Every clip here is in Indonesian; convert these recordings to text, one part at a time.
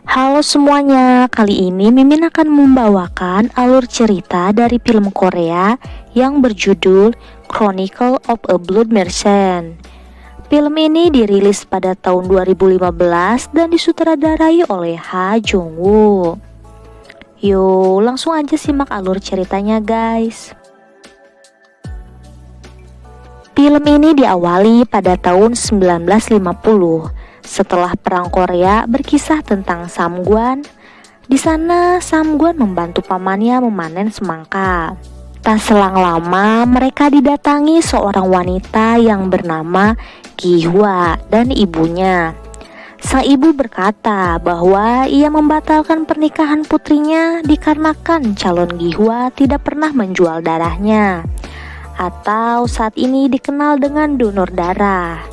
Halo semuanya, kali ini Mimin akan membawakan alur cerita dari film Korea yang berjudul Chronicle of a Blood Merchant. Film ini dirilis pada tahun 2015 dan disutradarai oleh Ha Jong-woo. Yuk, langsung aja simak alur ceritanya guys. Film ini diawali pada tahun 1950 setelah Perang Korea berkisah tentang Samgwan. Di sana Samgwan membantu pamannya memanen semangka. Tak selang lama mereka didatangi seorang wanita yang bernama Gi-hwa dan ibunya. Sang ibu berkata bahwa ia membatalkan pernikahan putrinya dikarenakan calon Gi-hwa tidak pernah menjual darahnya, atau saat ini dikenal dengan donor darah.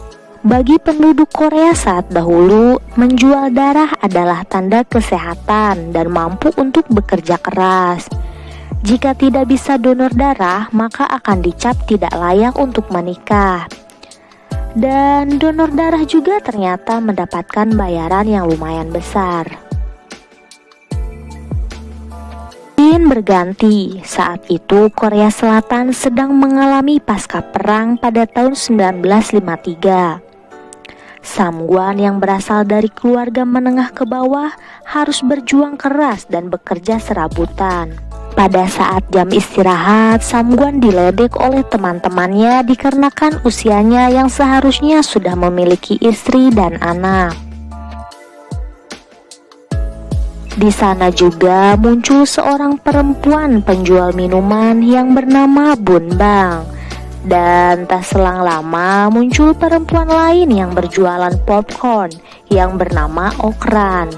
Bagi penduduk Korea saat dahulu, menjual darah adalah tanda kesehatan dan mampu untuk bekerja keras. Jika tidak bisa donor darah, maka akan dicap tidak layak untuk menikah. Dan donor darah juga ternyata mendapatkan bayaran yang lumayan besar. Berganti, saat itu Korea Selatan sedang mengalami pasca perang pada tahun 1953. Samgwan yang berasal dari keluarga menengah ke bawah harus berjuang keras dan bekerja serabutan. Pada saat jam istirahat, Samgwan diledek oleh teman-temannya dikarenakan usianya yang seharusnya sudah memiliki istri dan anak. Di sana juga muncul seorang perempuan penjual minuman yang bernama Bun Bang. Dan tak selang lama muncul perempuan lain yang berjualan popcorn yang bernama Okran.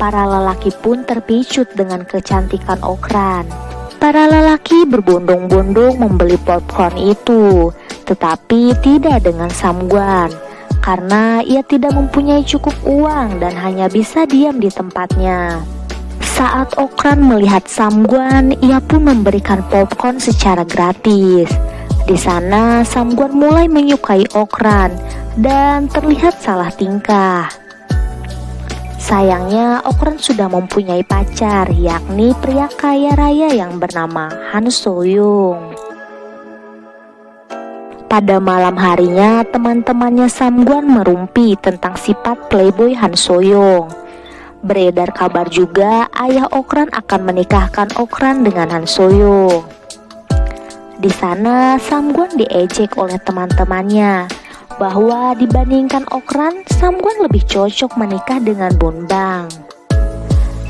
Para lelaki pun terpicut dengan kecantikan Okran. Para lelaki berbondong-bondong membeli popcorn itu, tetapi tidak dengan Samgwan, karena ia tidak mempunyai cukup uang dan hanya bisa diam di tempatnya. Saat Okran melihat Samgwan, ia pun memberikan popcorn secara gratis. Di sana Samgwan mulai menyukai Okran dan terlihat salah tingkah. Sayangnya Okran sudah mempunyai pacar, yakni pria kaya raya yang bernama Han So-young. Pada malam harinya, teman-temannya Samgwan merumpi tentang sifat playboy Han So-young. Beredar kabar juga ayah Okran akan menikahkan Okran dengan Han So-young. Di sana, Samgwan diejek oleh teman-temannya bahwa dibandingkan Okran, Samgwan lebih cocok menikah dengan Bun Bang.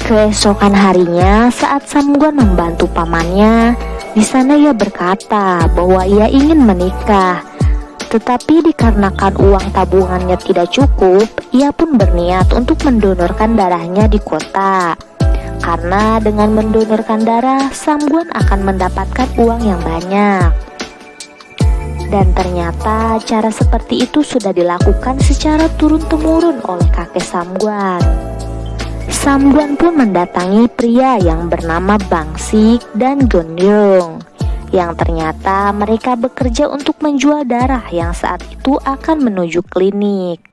Keesokan harinya, saat Samgwan membantu pamannya, di sana ia berkata bahwa ia ingin menikah, tetapi dikarenakan uang tabungannya tidak cukup, ia pun berniat untuk mendonorkan darahnya di kota. Karena dengan mendonorkan darah, Samgwan akan mendapatkan uang yang banyak. Dan ternyata cara seperti itu sudah dilakukan secara turun-temurun oleh kakek Samgwan. Samgwan pun mendatangi pria yang bernama Bang Sik dan Geon-young, yang ternyata mereka bekerja untuk menjual darah yang saat itu akan menuju klinik.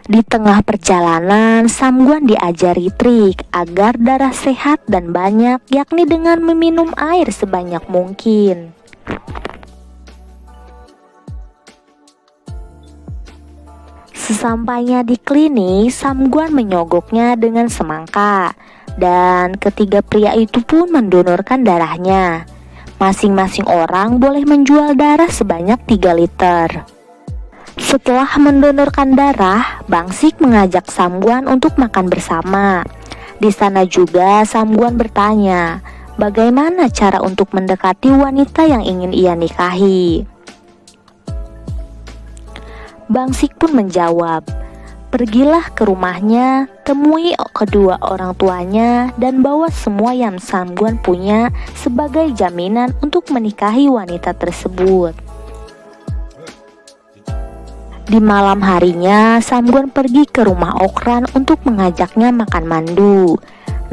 Di tengah perjalanan, Samgwan diajari trik agar darah sehat dan banyak, yakni dengan meminum air sebanyak mungkin. Sesampainya di klinik, Samgwan menyogoknya dengan semangka, dan ketiga pria itu pun mendonorkan darahnya. Masing-masing orang boleh menjual darah sebanyak 3 liter. Setelah mendonorkan darah, Bang Sik mengajak Samgwan untuk makan bersama. Di sana juga Samgwan bertanya, bagaimana cara untuk mendekati wanita yang ingin ia nikahi. Bang Sik pun menjawab, pergilah ke rumahnya, temui kedua orang tuanya, dan bawa semua yang Samgwan punya sebagai jaminan untuk menikahi wanita tersebut. Di malam harinya, Samgwan pergi ke rumah Okran untuk mengajaknya makan mandu.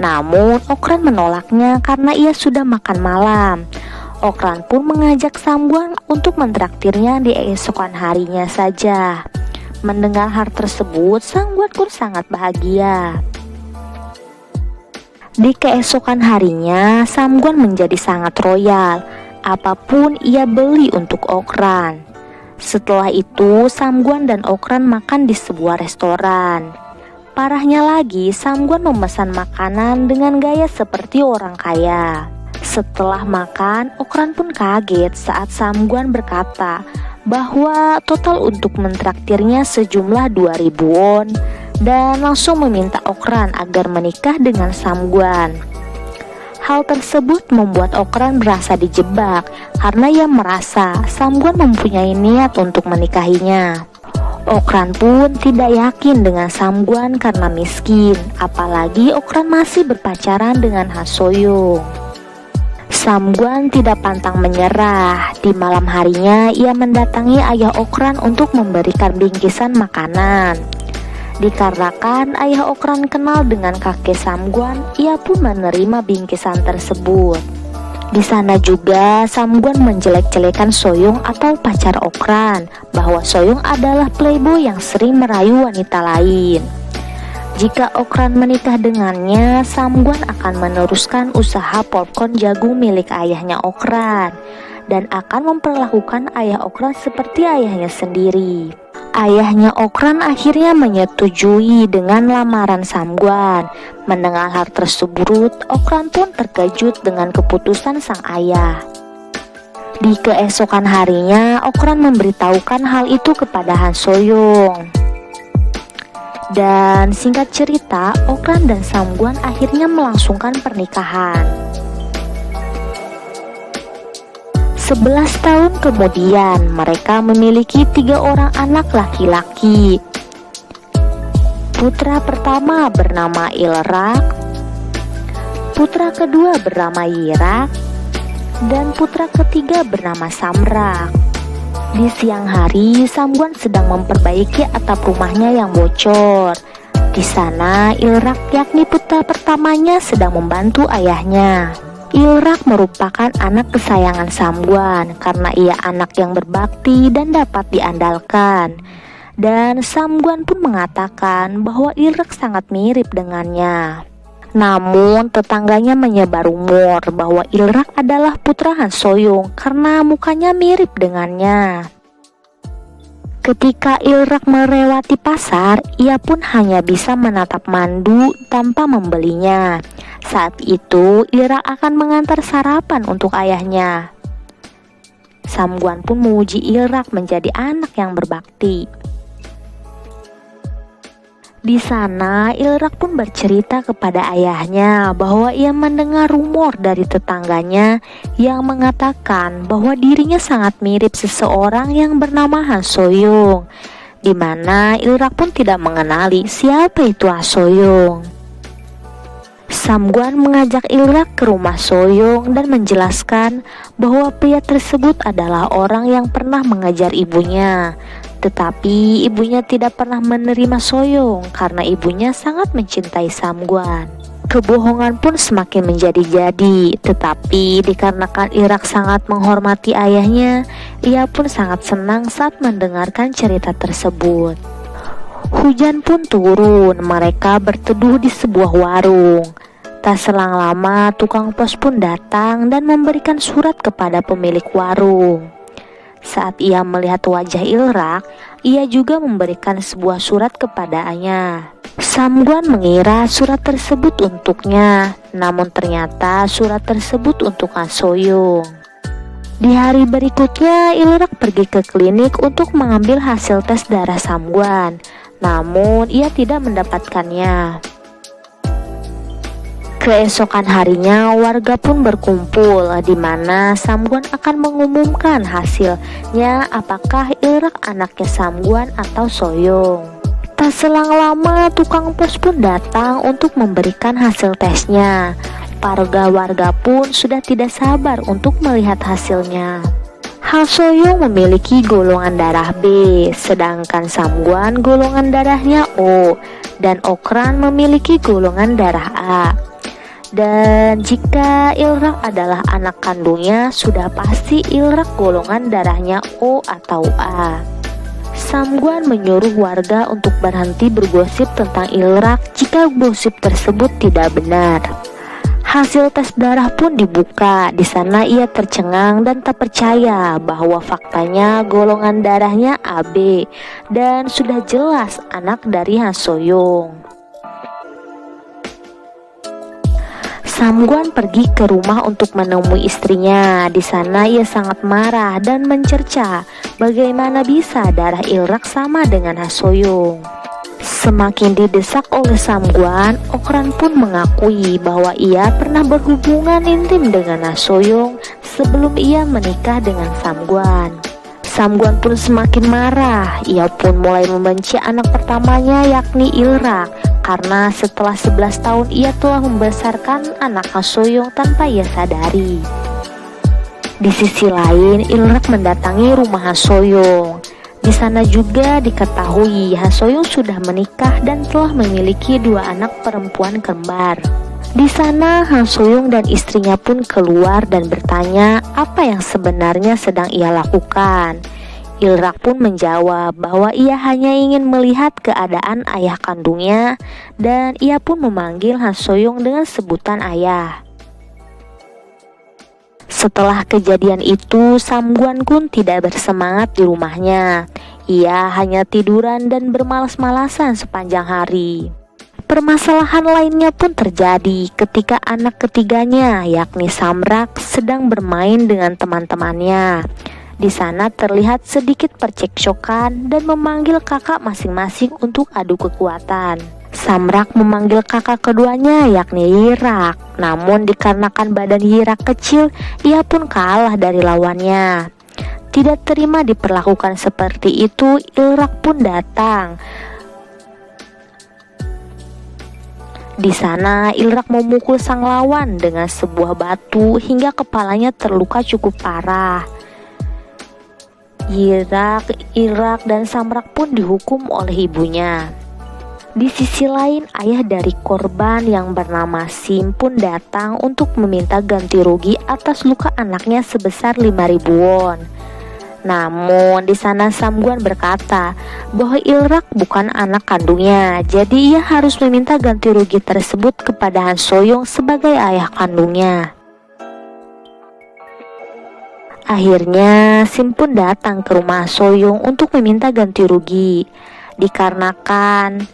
Namun Okran menolaknya karena ia sudah makan malam. Okran pun mengajak Samgwan untuk mentraktirnya di esokan harinya saja. Mendengar hal tersebut, Samguan pun sangat bahagia. Di keesokan harinya, Samguan menjadi sangat royal. Apapun ia beli untuk Okran. Setelah itu, Samguan dan Okran makan di sebuah restoran. Parahnya lagi, Samguan memesan makanan dengan gaya seperti orang kaya. Setelah makan, Okran pun kaget saat Samguan berkata bahwa total untuk mentraktirnya sejumlah 2.000 won dan langsung meminta Okran agar menikah dengan Samguan. Hal tersebut membuat Okran merasa dijebak karena ia merasa Samguan mempunyai niat untuk menikahinya. Okran pun tidak yakin dengan Samguan karena miskin, apalagi Okran masih berpacaran dengan Han Soyoung. Samguan tidak pantang menyerah. Di malam harinya ia mendatangi ayah Okran untuk memberikan bingkisan makanan. Dikarenakan ayah Okran kenal dengan kakek Samguan, ia pun menerima bingkisan tersebut. Di sana juga Samguan menjelek-jelekan Soyoung atau pacar Okran, bahwa Soyoung adalah playboy yang sering merayu wanita lain. Jika Okran menikah dengannya, Samguan akan meneruskan usaha popcorn jagung milik ayahnya Okran dan akan memperlakukan ayah Okran seperti ayahnya sendiri. Ayahnya Okran akhirnya menyetujui dengan lamaran Samguan. Mendengar hal tersebut, Okran pun terkejut dengan keputusan sang ayah. Di keesokan harinya, Okran memberitahukan hal itu kepada Han Soyoung. Dan singkat cerita, Okran dan Samguan akhirnya melangsungkan pernikahan. 11 tahun kemudian, mereka memiliki 3 orang anak laki-laki. Putra pertama bernama Ilrak, putra kedua bernama Yirak, dan putra ketiga bernama Samrak. Di siang hari, Samguan sedang memperbaiki atap rumahnya yang bocor. Di sana, Ilrak yakni putra pertamanya sedang membantu ayahnya. Ilrak merupakan anak kesayangan Samguan karena ia anak yang berbakti dan dapat diandalkan. Dan Samguan pun mengatakan bahwa Ilrak sangat mirip dengannya. Namun tetangganya menyebar rumor bahwa Ilrak adalah putra Han Soyoung karena mukanya mirip dengannya. Ketika Ilrak melewati pasar, ia pun hanya bisa menatap mandu tanpa membelinya. Saat itu, Ilrak akan mengantar sarapan untuk ayahnya. Samguan pun memuji Ilrak menjadi anak yang berbakti. Di sana, Ilrak pun bercerita kepada ayahnya bahwa ia mendengar rumor dari tetangganya yang mengatakan bahwa dirinya sangat mirip seseorang yang bernama Han Soyoung, di mana Ilrak pun tidak mengenali siapa itu Han Soyoung. Samguan mengajak Ilrak ke rumah Soyoung dan menjelaskan bahwa pria tersebut adalah orang yang pernah mengajar ibunya. Tetapi ibunya tidak pernah menerima Soyoung karena ibunya sangat mencintai Samguan. Kebohongan pun semakin menjadi-jadi, tetapi dikarenakan Ilrak sangat menghormati ayahnya, ia pun sangat senang saat mendengarkan cerita tersebut. Hujan pun turun, mereka berteduh di sebuah warung. Tak selang lama, tukang pos pun datang dan memberikan surat kepada pemilik warung. Saat ia melihat wajah Ilrak, ia juga memberikan sebuah surat kepadanya. Samguan mengira surat tersebut untuknya, namun ternyata surat tersebut untuk Han Soyoung. Di hari berikutnya, Ilrak pergi ke klinik untuk mengambil hasil tes darah Samguan, namun ia tidak mendapatkannya. Keesokan harinya, warga pun berkumpul di mana Samguan akan mengumumkan hasilnya apakah Ilrak anaknya Samguan atau Soyoung. Tak selang lama, tukang pos pun datang untuk memberikan hasil tesnya. Para warga pun sudah tidak sabar untuk melihat hasilnya. Han Soyoung memiliki golongan darah B, sedangkan Samguan golongan darahnya O, dan Okran memiliki golongan darah A. Dan jika Ilrak adalah anak kandungnya, sudah pasti Ilrak golongan darahnya O atau A. Samguan menyuruh warga untuk berhenti bergosip tentang Ilrak jika gosip tersebut tidak benar. Hasil tes darah pun dibuka. Di sana ia tercengang dan tak percaya bahwa faktanya golongan darahnya AB dan sudah jelas anak dari Han Soyong. Samguan pergi ke rumah untuk menemui istrinya. Di sana ia sangat marah dan mencerca bagaimana bisa darah Ilrak sama dengan Han Soyong. Semakin didesak oleh Samguan, Okran pun mengakui bahwa ia pernah berhubungan intim dengan Han Soyong sebelum ia menikah dengan Samguan. Samguan pun semakin marah. Ia pun mulai membenci anak pertamanya yakni Ilrak, karena setelah 11 tahun ia telah membesarkan anak Han Soyong tanpa ia sadari. Di sisi lain, Ilrak mendatangi rumah Han Soyong. Di sana juga diketahui Han Soyong sudah menikah dan telah memiliki 2 anak perempuan kembar. Di sana Han Soyong dan istrinya pun keluar dan bertanya apa yang sebenarnya sedang ia lakukan. Ilrak pun menjawab bahwa ia hanya ingin melihat keadaan ayah kandungnya dan ia pun memanggil Han Soyong dengan sebutan ayah. Setelah kejadian itu, Samguan pun tidak bersemangat di rumahnya. Ia hanya tiduran dan bermalas-malasan sepanjang hari. Permasalahan lainnya pun terjadi ketika anak ketiganya, yakni Samrak, sedang bermain dengan teman-temannya. Di sana terlihat sedikit percekcokan dan memanggil kakak masing-masing untuk adu kekuatan. Samrak memanggil kakak keduanya yakni Yirak. Namun dikarenakan badan Yirak kecil, ia pun kalah dari lawannya. Tidak terima diperlakukan seperti itu, Ilrak pun datang. Di sana Ilrak memukul sang lawan dengan sebuah batu hingga kepalanya terluka cukup parah. Yirak, Ilrak, dan Samrak pun dihukum oleh ibunya. Di sisi lain, ayah dari korban yang bernama Sim pun datang untuk meminta ganti rugi atas luka anaknya sebesar 5.000 won. Namun di sana Samguan berkata bahwa Ilrak bukan anak kandungnya, jadi ia harus meminta ganti rugi tersebut kepada Han Soyong sebagai ayah kandungnya. Akhirnya Sim pun datang ke rumah Soyong untuk meminta ganti rugi. Dikarenakan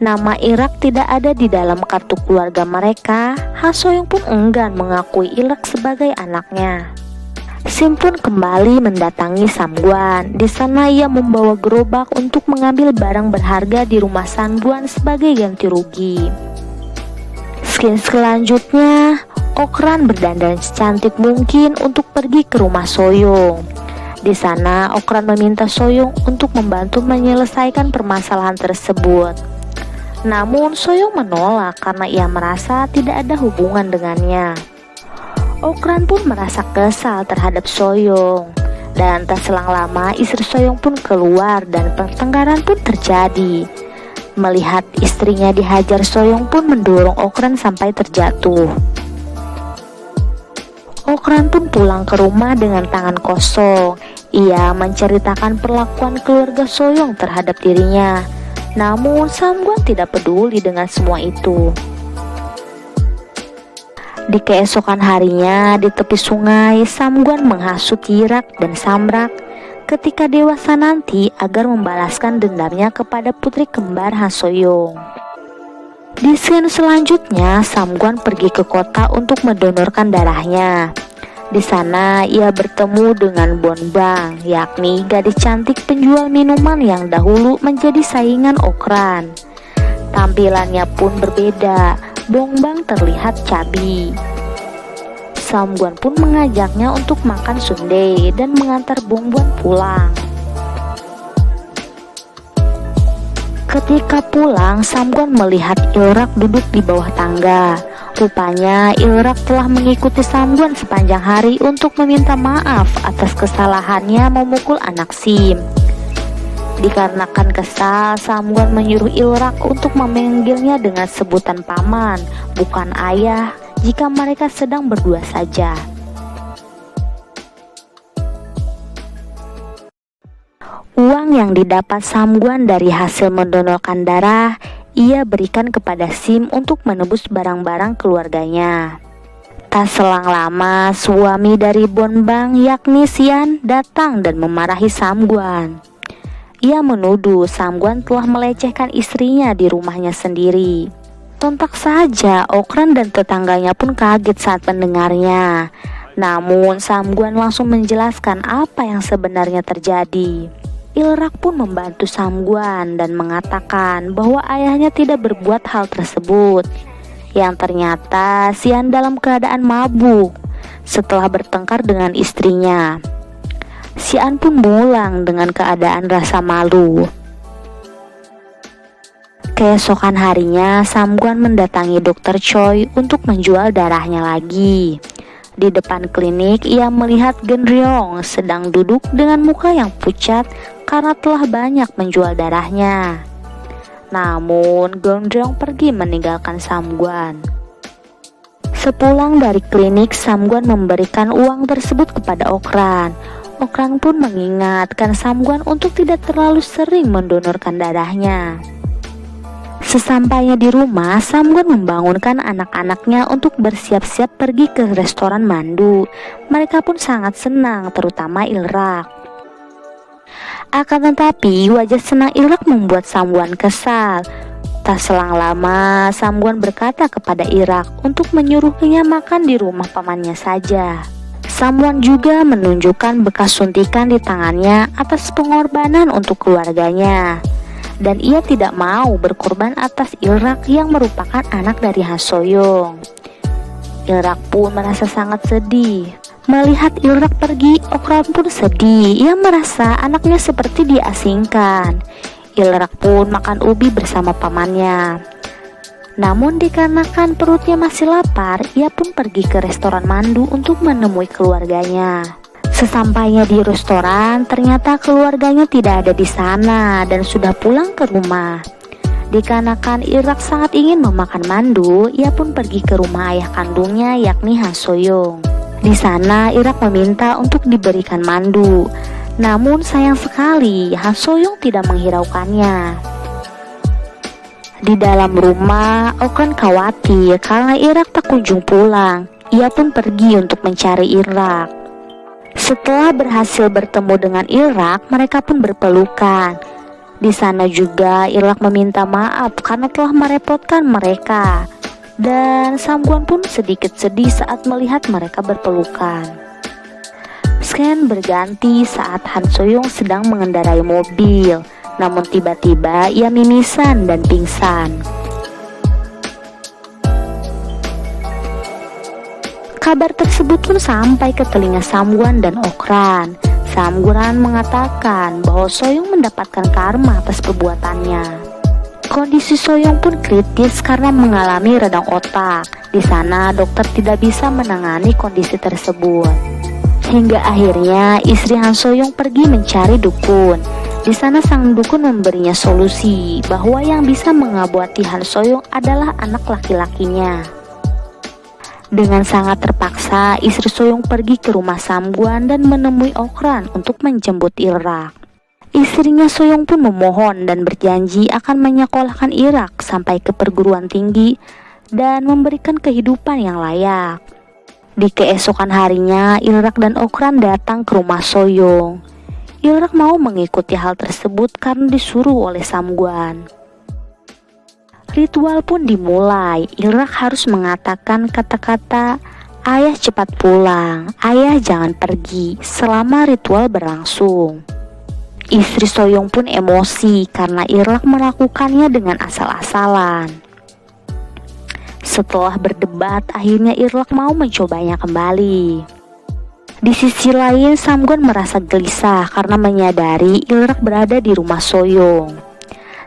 nama Ilrak tidak ada di dalam kartu keluarga mereka, Han Soyong pun enggan mengakui Ilrak sebagai anaknya. Sim pun kembali mendatangi Samguan. Di sana ia membawa gerobak untuk mengambil barang berharga di rumah Samguan sebagai ganti rugi. Scene selanjutnya, Okran berdandan secantik mungkin untuk pergi ke rumah Soyong. Di sana Okran meminta Soyong untuk membantu menyelesaikan permasalahan tersebut. Namun Soyong menolak karena ia merasa tidak ada hubungan dengannya. Okran pun merasa kesal terhadap Soyong. Dan tak selang lama istri Soyong pun keluar dan pertengkaran pun terjadi. Melihat istrinya dihajar, Soyong pun mendorong Okran sampai terjatuh. Okran pun pulang ke rumah dengan tangan kosong. Ia menceritakan perlakuan keluarga Soyong terhadap dirinya. Namun Samguan tidak peduli dengan semua itu. Di keesokan harinya, di tepi sungai, Samguan menghasut Yirak dan Samrak ketika dewasa nanti agar membalaskan dendamnya kepada putri kembar Han Soyong. Di scene selanjutnya, Samguan pergi ke kota untuk mendonorkan darahnya. Di sana ia bertemu dengan Bonbang, yakni gadis cantik penjual minuman yang dahulu menjadi saingan Okran. Tampilannya pun berbeda. Bongbang terlihat cabi. Samguan pun mengajaknya untuk makan sundae dan mengantar Bongbang pulang. Ketika pulang, Samguan melihat Ilrak duduk di bawah tangga. Rupanya Ilrak telah mengikuti Samguan sepanjang hari untuk meminta maaf atas kesalahannya memukul anak Sim. Dikarenakan kesal, Samguan menyuruh Ilrak untuk memanggilnya dengan sebutan paman, bukan ayah, jika mereka sedang berdua saja. Uang yang didapat Samguan dari hasil mendonorkan darah, ia berikan kepada Sim untuk menebus barang-barang keluarganya. Tak selang lama, suami dari Bonbang yakni Sian datang dan memarahi Samguan. Ia menuduh Samguan telah melecehkan istrinya di rumahnya sendiri. Sontak saja Okran dan tetangganya pun kaget saat mendengarnya. Namun Samguan langsung menjelaskan apa yang sebenarnya terjadi. Ilrak pun membantu Samguan dan mengatakan bahwa ayahnya tidak berbuat hal tersebut. Yang ternyata Sian dalam keadaan mabuk setelah bertengkar dengan istrinya. Sian pun pulang dengan keadaan rasa malu. Keesokan harinya, Samguan mendatangi dokter Choi untuk menjual darahnya lagi. Di depan klinik, ia melihat Gendryong sedang duduk dengan muka yang pucat karena telah banyak menjual darahnya. Namun, Gendryong pergi meninggalkan Samguan. Sepulang dari klinik, Samguan memberikan uang tersebut kepada Okran. Okran pun mengingatkan Samguan untuk tidak terlalu sering mendonorkan darahnya. Sesampainya di rumah, Samguan membangunkan anak-anaknya untuk bersiap-siap pergi ke restoran mandu. Mereka pun sangat senang, terutama Ilrak. Akan tetapi, wajah senang Ilrak membuat Samguan kesal. Tak selang lama, Samguan berkata kepada Ilrak untuk menyuruhnya makan di rumah pamannya saja. Samguan juga menunjukkan bekas suntikan di tangannya atas pengorbanan untuk keluarganya. Dan ia tidak mau berkorban atas Ilrak yang merupakan anak dari Han Soyong. Ilrak pun merasa sangat sedih. Melihat Ilrak pergi, Okran pun sedih. Ia merasa anaknya seperti diasingkan. Ilrak pun makan ubi bersama pamannya. Namun dikarenakan perutnya masih lapar, ia pun pergi ke restoran mandu untuk menemui keluarganya. Sesampainya di restoran, ternyata keluarganya tidak ada di sana dan sudah pulang ke rumah. Dikarenakan Ilrak sangat ingin memakan mandu, ia pun pergi ke rumah ayah kandungnya yakni Han Soyong. Di sana Ilrak meminta untuk diberikan mandu. Namun sayang sekali Han Soyong tidak menghiraukannya. Di dalam rumah, Okran khawatir karena Ilrak tak kunjung pulang. Ia pun pergi untuk mencari Ilrak. Setelah berhasil bertemu dengan Ilrak, mereka pun berpelukan. Di sana juga Ilrak meminta maaf karena telah merepotkan mereka. Dan Samguan pun sedikit sedih saat melihat mereka berpelukan. Scan berganti saat Han Soyong sedang mengendarai mobil. Namun tiba-tiba ia mimisan dan pingsan. Kabar tersebut pun sampai ke telinga Samguan dan Okran. Samguan mengatakan bahwa Soyong mendapatkan karma atas perbuatannya. Kondisi Soyong pun kritis karena mengalami radang otak. Di sana dokter tidak bisa menangani kondisi tersebut. Hingga akhirnya istri Han Soyong pergi mencari dukun. Di sana sang dukun memberinya solusi bahwa yang bisa mengobati Han Soyong adalah anak laki-lakinya. Dengan sangat terpaksa, istri Soyong pergi ke rumah Samguan dan menemui Okran untuk menjemput Ilrak. Istrinya Soyong pun memohon dan berjanji akan menyekolahkan Ilrak sampai ke perguruan tinggi dan memberikan kehidupan yang layak. Di keesokan harinya, Ilrak dan Okran datang ke rumah Soyong. Ilrak mau mengikuti hal tersebut karena disuruh oleh Samguan. Ritual pun dimulai. Ilrak harus mengatakan kata-kata "Ayah cepat pulang, ayah jangan pergi" selama ritual berlangsung. Istri Soyong pun emosi karena Ilrak melakukannya dengan asal-asalan. Setelah berdebat, akhirnya Ilrak mau mencobanya kembali. Di sisi lain, Samguan merasa gelisah karena menyadari Ilrak berada di rumah Soyong.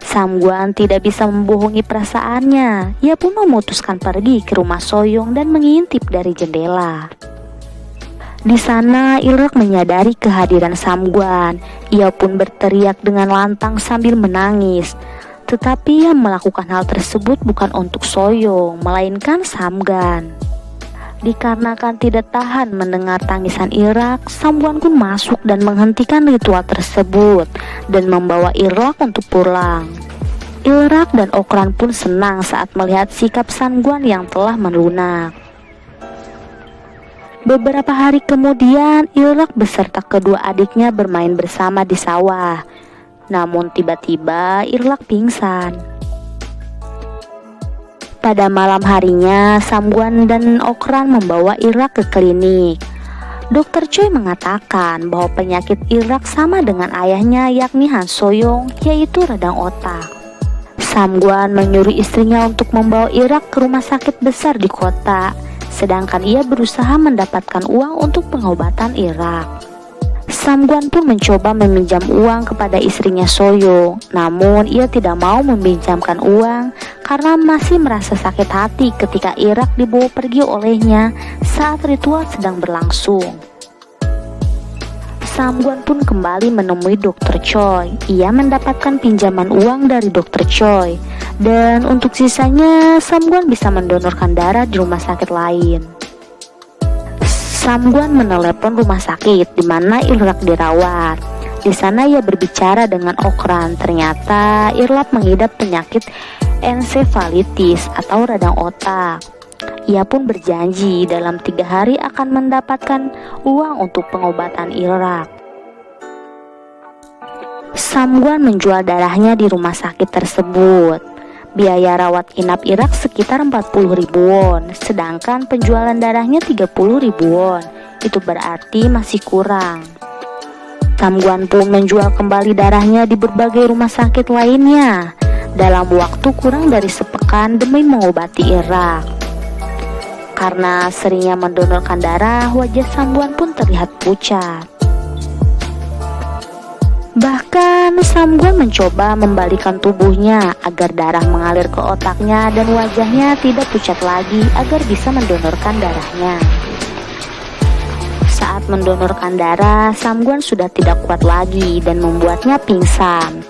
Samguan tidak bisa membohongi perasaannya. Ia pun memutuskan pergi ke rumah Soyong dan mengintip dari jendela. Di sana Ilrak menyadari kehadiran Samguan. Ia pun berteriak dengan lantang sambil menangis. Tetapi yang melakukan hal tersebut bukan untuk Soyong, melainkan Samguan. Dikarenakan tidak tahan mendengar tangisan Irak, Samguan pun masuk dan menghentikan ritual tersebut dan membawa Irak untuk pulang. Irak dan Okran pun senang saat melihat sikap Samguan yang telah melunak. Beberapa hari kemudian, Irak beserta kedua adiknya bermain bersama di sawah. Namun tiba-tiba Irak pingsan. Pada malam harinya, Samguan dan Okran membawa Irak ke klinik. Dokter Choi mengatakan bahwa penyakit Irak sama dengan ayahnya, yakni Han Soyong, yaitu radang otak. Samguan menyuruh istrinya untuk membawa Irak ke rumah sakit besar di kota, sedangkan ia berusaha mendapatkan uang untuk pengobatan Irak. Samguan pun mencoba meminjam uang kepada istrinya Soyong, namun ia tidak mau meminjamkan uang karena masih merasa sakit hati ketika Irak dibawa pergi olehnya saat ritual sedang berlangsung. Samguan pun kembali menemui Dr. Choi. Ia mendapatkan pinjaman uang dari Dr. Choi, dan untuk sisanya Samguan bisa mendonorkan darah di rumah sakit lain. Samguan menelepon rumah sakit di mana Irak dirawat. Di sana ia berbicara dengan Okran. Ternyata Irak mengidap penyakit ensefalitis atau radang otak. Ia pun berjanji dalam 3 hari akan mendapatkan uang untuk pengobatan Irak. Samguan menjual darahnya di rumah sakit tersebut. Biaya rawat inap Irak sekitar 40.000 won, sedangkan penjualan darahnya 30.000 won. Itu berarti masih kurang. Samguan pun menjual kembali darahnya di berbagai rumah sakit lainnya dalam waktu kurang dari sepekan demi mengobati Irak. Karena seringnya mendonorkan darah, wajah Samguan pun terlihat pucat. Bahkan Samguan mencoba membalikan tubuhnya agar darah mengalir ke otaknya dan wajahnya tidak pucat lagi agar bisa mendonorkan darahnya. Saat mendonorkan darah, Samguan sudah tidak kuat lagi dan membuatnya pingsan.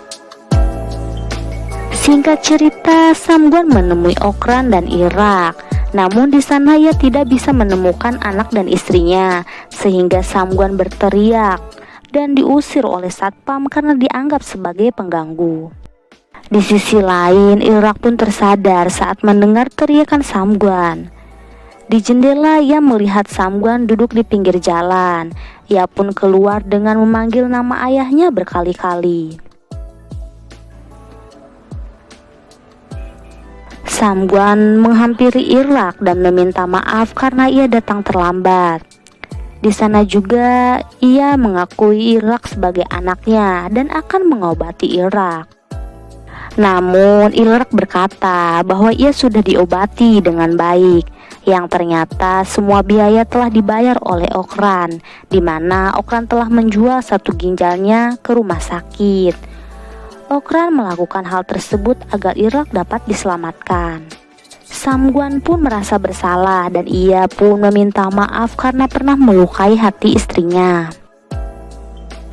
Singkat cerita, Samguan menemui Okran dan Irak. Namun di sana ia tidak bisa menemukan anak dan istrinya, sehingga Samguan berteriak dan diusir oleh satpam karena dianggap sebagai pengganggu. Di sisi lain, Irak pun tersadar saat mendengar teriakan Samguan. Di jendela ia melihat Samguan duduk di pinggir jalan. Ia pun keluar dengan memanggil nama ayahnya berkali-kali. Samguan menghampiri Irak dan meminta maaf karena ia datang terlambat. Di sana juga ia mengakui Irak sebagai anaknya dan akan mengobati Irak. Namun Irak berkata bahwa ia sudah diobati dengan baik, yang ternyata semua biaya telah dibayar oleh Okran, di mana Okran telah menjual 1 ginjalnya ke rumah sakit. Okran melakukan hal tersebut agar Irak dapat diselamatkan. Samguan pun merasa bersalah dan ia pun meminta maaf karena pernah melukai hati istrinya.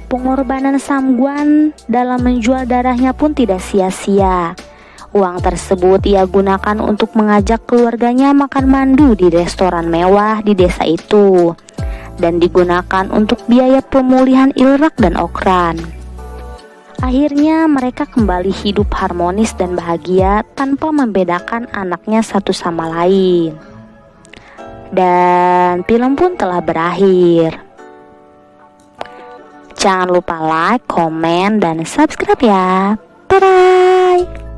Pengorbanan Samguan dalam menjual darahnya pun tidak sia-sia. Uang tersebut ia gunakan untuk mengajak keluarganya makan mandu di restoran mewah di desa itu, dan digunakan untuk biaya pemulihan Irak dan Okran. Akhirnya mereka kembali hidup harmonis dan bahagia tanpa membedakan anaknya satu sama lain. Dan film pun telah berakhir. Jangan lupa like, komen, dan subscribe ya. Bye-bye.